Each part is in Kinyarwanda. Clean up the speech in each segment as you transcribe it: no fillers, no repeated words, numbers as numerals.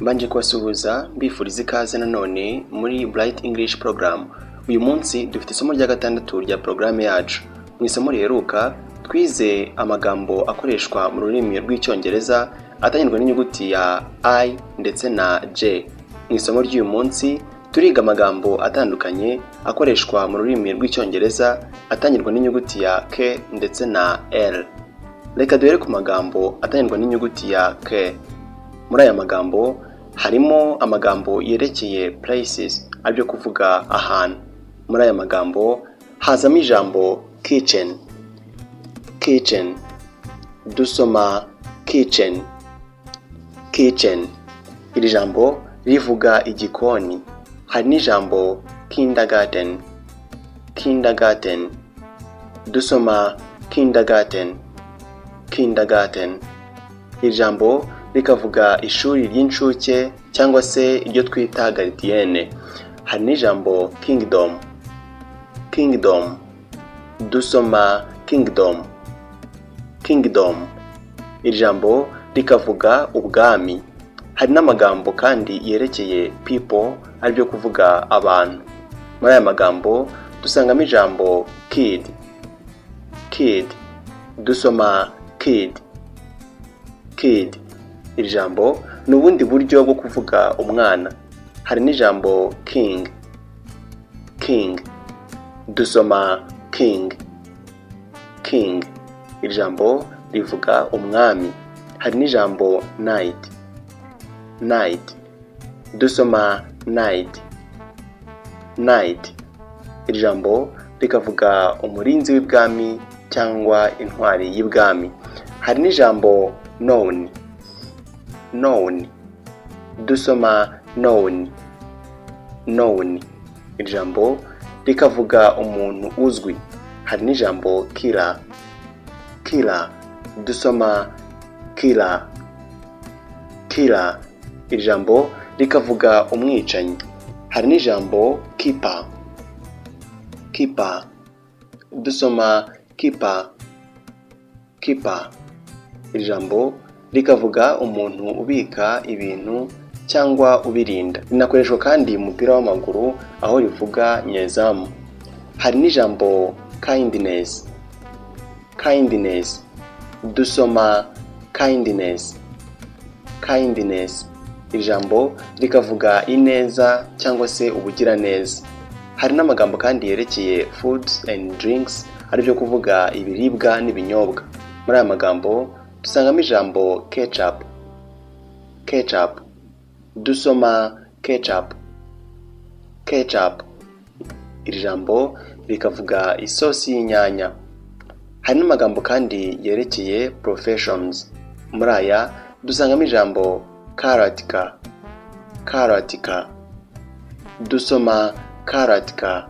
Mbanje kubasuhuza mbifuriza ikaze nanone muri Bright English Program. Uyu munsi dufite isomo rya gatandatu rya programme yacu. Mu isomo riheruka twize amagambo akoreshwa mu rurimi rw'icyongereza atangirwa n'inyuguti ya I ndetse na J. Mu isomo ry'uyu munsi turiga amagambo atandukanye akoreshwa mu rurimi rw'icyongereza atangirwa n'inyuguti ya K ndetse na L. Reka duhere ku magambo atangirwa n'inyuguti ya K. Muri aya magambo harimo amagambo yerekeye places, aribyo kuvuga ahantu. Muri aya magambo hazamo ijambo kitchen. Kitchen. Dusoma kitchen. Kitchen. Iri jambo rivuga igikoni. Hari n'ijambo kindergarten. Kindergarten. Dusoma kindergarten. Kindergarten. Iri jambo rikavuga ishuri ry'incuke cyangwa se iryo twita gardienne. Hari n'ijambo kingdom. Kingdom. Dusoma kingdom. Kingdom. Iri jambo rikavuga ubwami. Hari n'amagambo kandi yerekeye people, aribyo kuvuga abantu. Muri aya magambo dusangamo ijambo kid. Kid. Dusoma kid. Kid. Iri jambo ni ubundi buryo bwo kuvuga umwana. Hari n'ijambo king. King. Dusoma king. King. Iri jambo rivuga umwami. Hari n'ijambo knight. Knight. Dusoma knight. Knight. Iri jambo rikavuga umurinzi w'ibwami cyangwa intwari y'ibwami. Hari n'ijambo known. Known. Dusoma known. Known. Iri jambo rikavuga umuntu uzwi. Hari n'ijambo killer. Killer. Dusoma killer. Killer. Iri jambo rikavuga umwicanyi. Hari n'ijambo keeper. Keeper. Dusoma keeper. Keeper. Iri jambo rikavuga umuntu ubika ibintu cyangwa ubirinda. Rinakoreshwa kandi mu mupira w'amaguru aho rivuga nyezamu. Hari n'ijambo kindness. Kindness. Dusoma kindness. Kindness. Iri jambo rikavuga ineza cyangwa se ubugiraneza. Hari n'amagambo kandi yerekeye foods and drinks, aribyo kuvuga ibiribwa n'ibinyobwa. Muri aya magambo dusangamo ijambo ketchup. Ketchup. Dusoma ketchup. Ketchup. Iri jambo rikavuga isosi y'inyanya. Hari n'amagambo kandi yerekeye professions. Muri aya dusangamo ijambo karatika. Karatika. Dusoma karatika.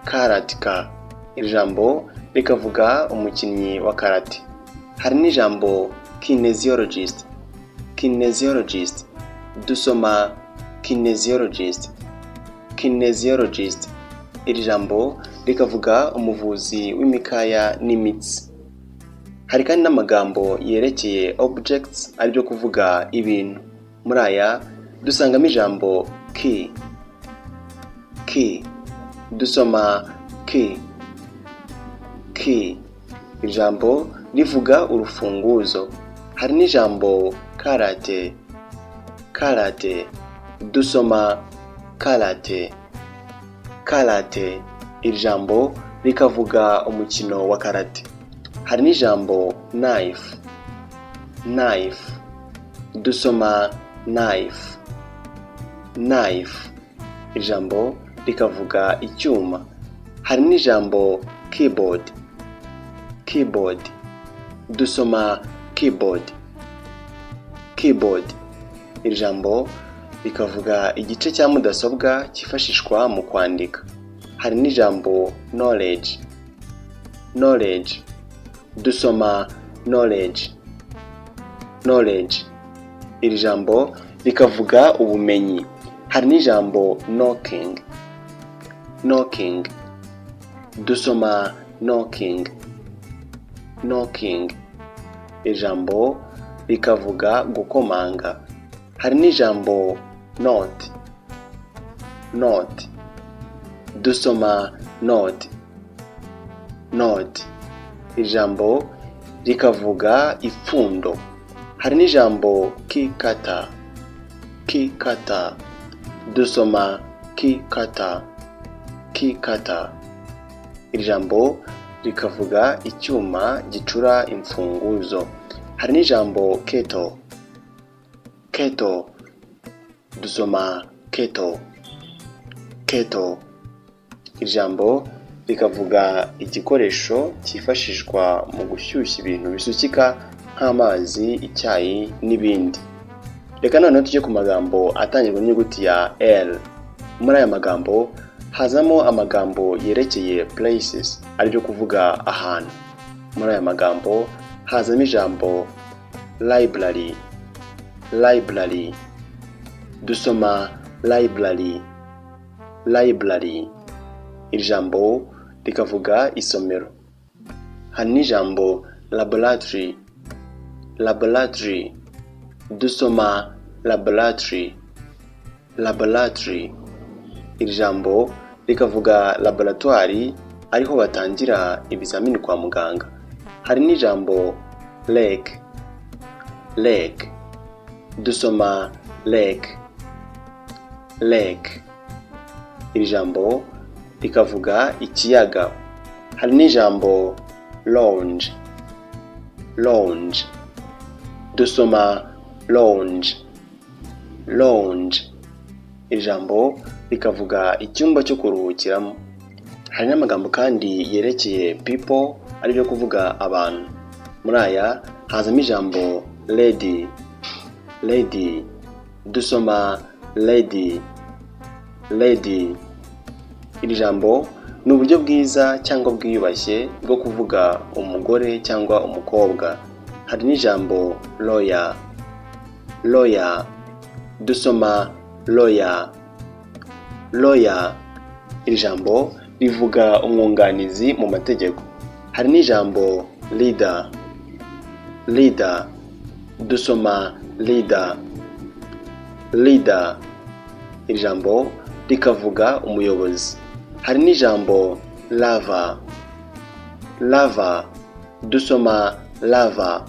Karatika. Iri jambo rikavuga umukinnyi wa karate. Hari n'ijambo kinesiologist. Kinesiologist. Dusoma kinesiologist. Kinesiologist. Iri jambo rikavuga umuvuzi w'imikaya n'imitsi. Hari kandi n'amagambo yerekeye objects, aribyo kuvuga ibintu. Muri aya dusangamo ijambo key. Key. Dusoma key. Key. Iri jambo rivuga urufunguzo. Hari n'ijambo karate. Karate. Dusoma karate. Karate. Iri jambo rikavuga umukino wa karate. Hari n'ijambo knife. Knife. Dusoma knife. Knife. Iri jambo rikavuga icyuma. Hari n'ijambo keyboard. Keyboard. Dusoma keyboard. Keyboard. Iri jambo rikavuga igice cya mudasobwa cyifashishwa mu kwandika. Hari n'ijambo knowledge. Knowledge. Dusoma knowledge. Knowledge. Iri jambo rikavuga ubumenyi. Hari n'ijambo knocking. Knocking. Dusoma knocking. Knocking. Iri jambo rikavuga gukomanga. hari n'ijambo note, note. Dusoma note, note. Ijambo rikavuga ipfundo. Hari n'ijambo kikata, kikata. Dusoma kikata, kikata. Ijambo rikavuga icyuma gicura imfunguzo. Hari n'ijambo keto, keto. Dusoma keto, keto. Ijambo rikavuga igikoresho cyifashishwa mu gushyushya ibintu bisukika nk'amazi, icyayi n'ibindi. Reka noneho tujye ku magambo atangirwa n'inyuguti ya L. Muri aya magambo hazamo amagambo yerekeye places, ari byo kuvuga ahantu. Muri aya magambo hazamo ijambo library, library. Dusoma library, library. Ijambo rikavuga isomero. Hari n'ijambo laboratory, laboratory. Dusoma laboratory, laboratory. Ijambo rikavuga laboratoire, ariho batangira ibizamini kwa muganga. Hari n'ijambo lake, lake. Dusoma lake, lake. Ijambo rikavuga ikiyaga. Hari n'ijambo lounge, lounge. Dusoma lounge, lounge. Ijambo rikavuga icyumba cyo kuruhukiramo. Hari n'amagambo kandi yerekeye people, ari byo kuvuga abantu. Muri aya hazamo ijambo lady, lady. Dusoma lady, lady. Iri jambo ni uburyo bwiza cyangwa bwiyubashye bwo kuvuga umugore cyangwa umukobwa. Hari n'ijambo lawyer, lawyer. Dusoma lawyer, lawyer. Iri jambo rivuga umwunganizi mu mategeko. Hari n'ijambo leader, leader. Dusoma leader, leader. Iri jambo rikavuga umuyobozi. Hari n'ijambo lava, lava. Dusoma lava,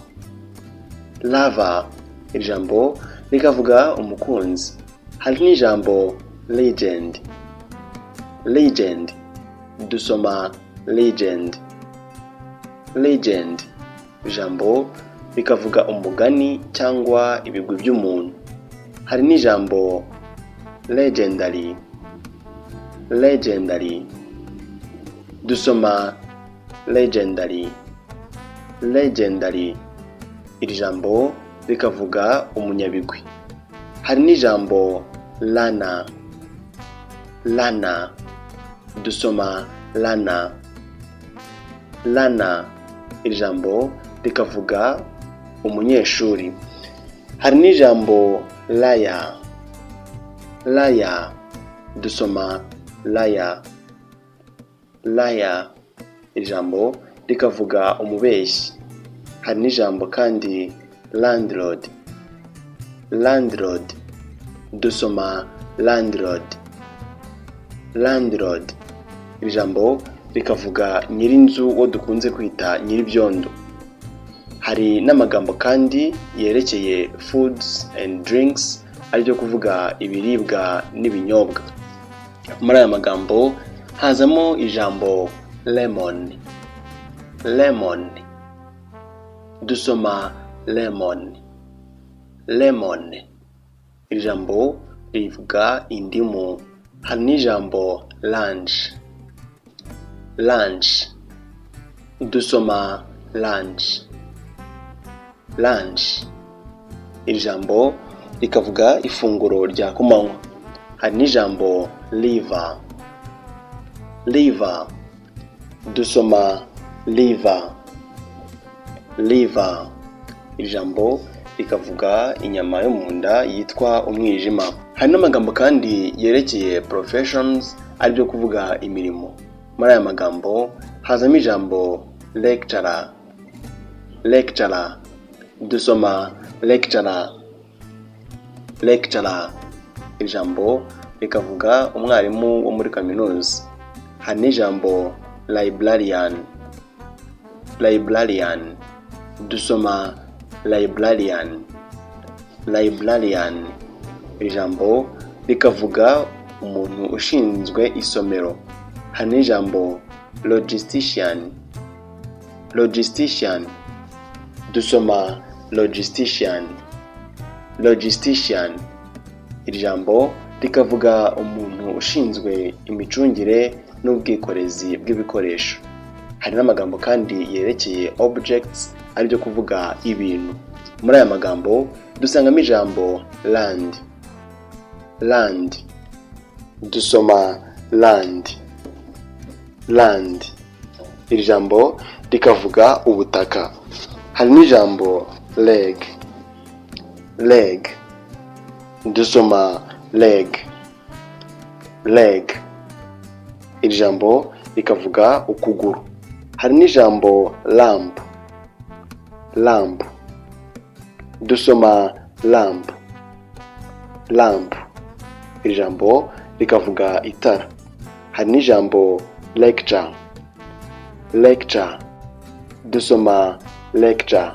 lava. Iri jambo rikavuga umukunzi. Hari n'ijambo legend, legend. Dusoma legend, legend. Ijambo rikavuga umugani cyangwa ibigwi by'umuntu. Hari n'ijambo legendary, legendary. Dusoma legendary, legendary. Iri jambo rikavuga umunyabigwi. Hari n'ijambo lana, lana. Dusoma lana, lana. Iri jambo rikavuga umunyeshuri. Hari n'ijambo liar, liar. Dusoma liar, liar. Iri jambo rikavuga umubeshyi. Hari n'ijambo kandi landlord, landlord. Dusoma landlord, landlord. Iri jambo rikavuga nyirinzu wo dukunze kwita nyiribyondo. Hari n'amagambo kandi yerekeye foods and drinks, ari byo kuvuga ibiribwa n'ibinyobwa. Muri aya magambo hazamo ijambo lemon, lemon. Dusoma lemon, lemon. Iri jambo rivuga indimu. Hari n'ijambo lunch, lunch. Dusoma lunch, lunch. Iri jambo rikavuga ifunguro rya kumanywa. Hari n'ijambo liver, liver. Dusoma liver, liver. Iri jambo rikavuga inyama yo mu nda yitwa umwijima. Hari n'amagambo kandi yerekeye professions, ari byo kuvuga imirimo. Muri aya magambo hazamo ijambo lecturer, lecturer. Dusoma lecturer, lecturer. Ijambo rikavuga umwarimu wo muri kaminuza. Hari n'ijambo librarian. Librarian. Dusoma librarian. Librarian. Ijambo rikavuga umuntu ushinzwe isomero. Hari n'ijambo logistician. Logistician. Dusoma logistician. Logistician. Ijambo rikavuga umuntu ushinzwe imicungire n'ubwikorezi bw'ibikoresho. Hari n'amagambo kandi yerekeye objects, ari byo kuvuga ibintu. Muri aya magambo dusangamo ijambo land. Land. Dusoma land. Land. Iri jambo rikavuga ubutaka. Hari n'ijambo leg. Leg. Dusoma leg. Leg. Iri jambo rikavuga ukuguru. Hari n'ijambo lamp. Lamp. Dusoma lamp. Lamp. Iri jambo rikavuga itara. Hari n'ijambo lecture. Lecture. Dusoma lecture.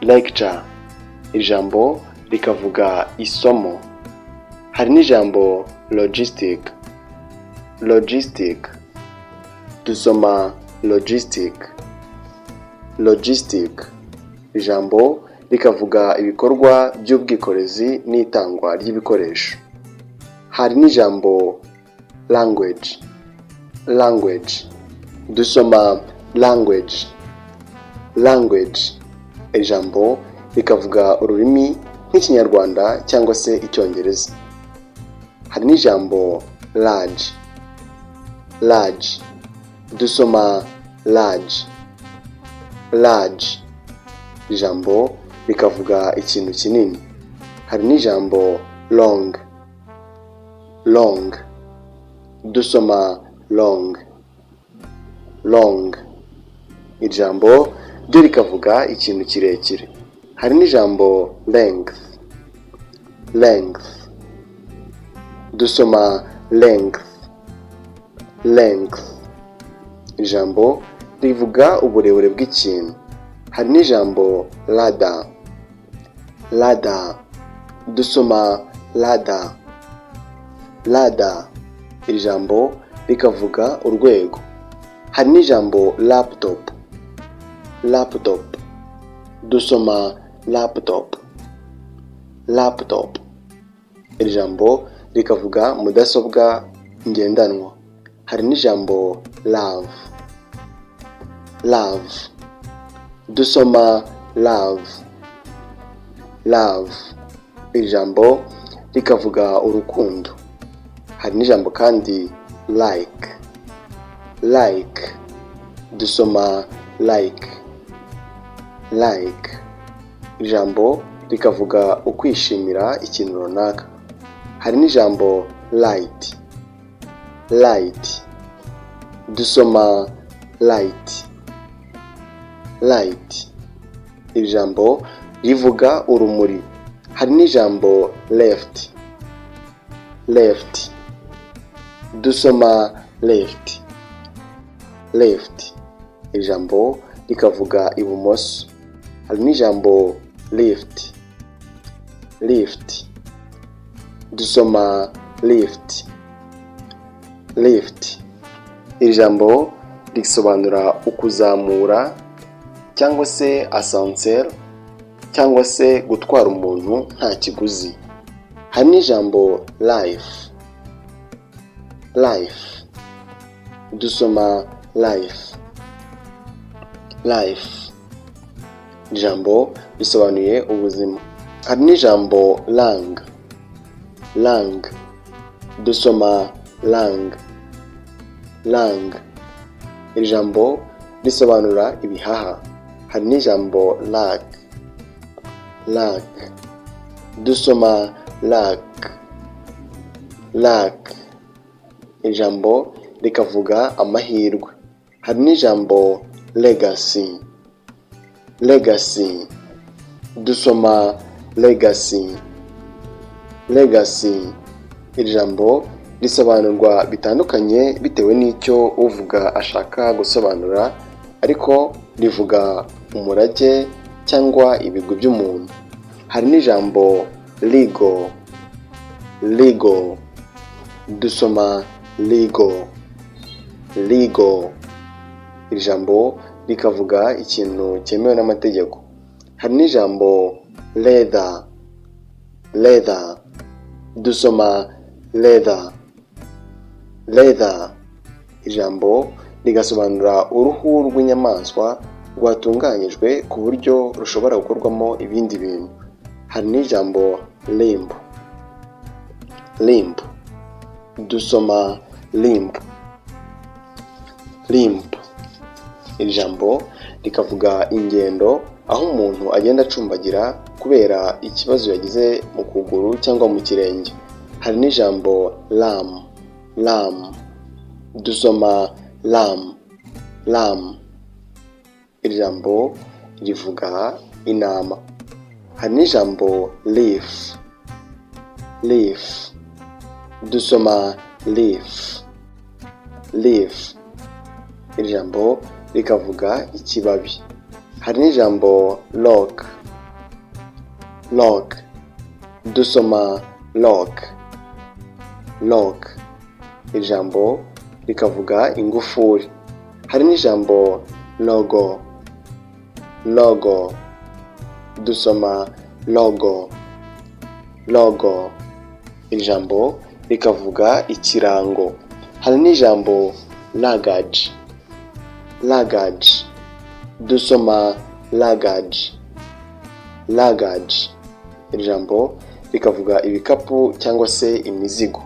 Lecture. Iri jambo rikavuga isomo. Hari n'ijambo logistic. Logistic. Dusoma logistic. Logistic. Ijambo rikavuga ibikorwa by'ubwikorezi n'itangwa ry'ibikoresho. Hari n'ijambo language. Language. Dusoma language. Language. Ijambo rikavuga ururimi nk'Ikinyarwanda cyangwa se Icyongereza. Hari n'ijambo large. Large. Dusoma large. Large. Ijambo rikavuga ikintu kinini. Hari n'ijambo long. Long. Dusoma long. Long. Ijambo ryo rikavuga ikintu kirekire. Hari n'ijambo length. Length. Dusoma length. Length. Ijambo rivuga uburebure bw'ikintu. Hari n'ijambo ladder. Ladder. Dusoma ladder. Ladder. Iri jambo rikavuga urwego. Hari n'ijambo laptop. Laptop. Dusoma laptop. Laptop. Iri jambo rikavuga mudasobwa ngendanwa. Hari n'ijambo love. Love. Dusoma love. Love. Iri jambo rikavuga urukundo. Hari n'ijambo kandi like. Like. Dusoma like. Like. Iri jambo rikavuga ukwishimira ikintu runaka. Hari n'ijambo light. Light. Dusoma light. Light. Iri jambo rivuga urumuri. Hari n'ijambo left. Left. Dusoma left. Left. Iri jambo rikavuga ibumoso. Hari n'ijambo lift. Lift. Dusoma lift. Lift. Iri jambo risobanura ukuzamura cyangwa se ascenseur cyangwa se gutwara umuntu nta kiguzi. Hari n'ijambo life. Life. Dusoma life. Life. Ijambo risobanuye ubuzima. Hari n'ijambo lung. Lung. Dusoma lung. Lung. Iri jambo risobanura ibihaha. Hari n'ijambo lag. Lag. Dusoma lag. Lag. Ijambo rikavuga amahirwe. Hari n'ijambo legacy. Legacy. Dusoma legacy. legacy. Iri jambo risobanurwa bitandukanye bitewe n'icyo uvuga ashaka gusobanura, ariko rivuga umurage cyangwa ibigwi by'umuntu. Hari n'ijambo legal. Dusoma legal. Iri jambo rikavuga ikintu cyemewe n'amategeko. Hari n'ijambo leather. Dusoma leather. Ijambo rigasobanura uruhu rw'inyamaswa rwatunganyijwe ku buryo rushobora gukorwamo ibindi bintu. Hari n'ijambo limb. Dusoma limb. Iri jambo rikavuga ingendo, aho umuntu agenda acumbagira kubera ikibazo yagize mu kuguru cyangwa mu kirenge. Hari n'ijambo lamb. Dusoma lamb. Iri jambo rivuga intama. Hari n'ijambo leaf. Dusoma leaf. Iri jambo rikavuga ikibabi. Hari n'ijambo lock. Dusoma lock. Iri jambo rikavuga ingufuri. Hari n'ijambo logo. Dusoma logo. Iri jambo rikavuga ikirango. Hari n'ijambo luggage. Dusoma luggage. Iri jambo rikavuga ibikapu cyangwa se imizigo.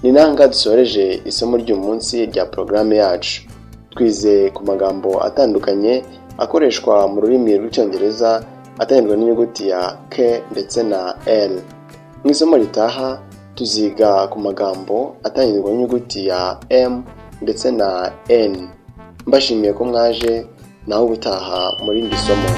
Ni nanga dusoreje isomo ry'umunsi rya porogaramu yacu. Twize ku magambo atandukanye akoreshwa mu rurimi rw'Icyongereza atangirwa n'inyuguti ya K ndetse na L. Mu isomo ritaha tuziga ku magambo atangirwa n'inyuguti ya M ndetse na N. Mbashimiye ko mwaje, naho ubutaha muri indi somo.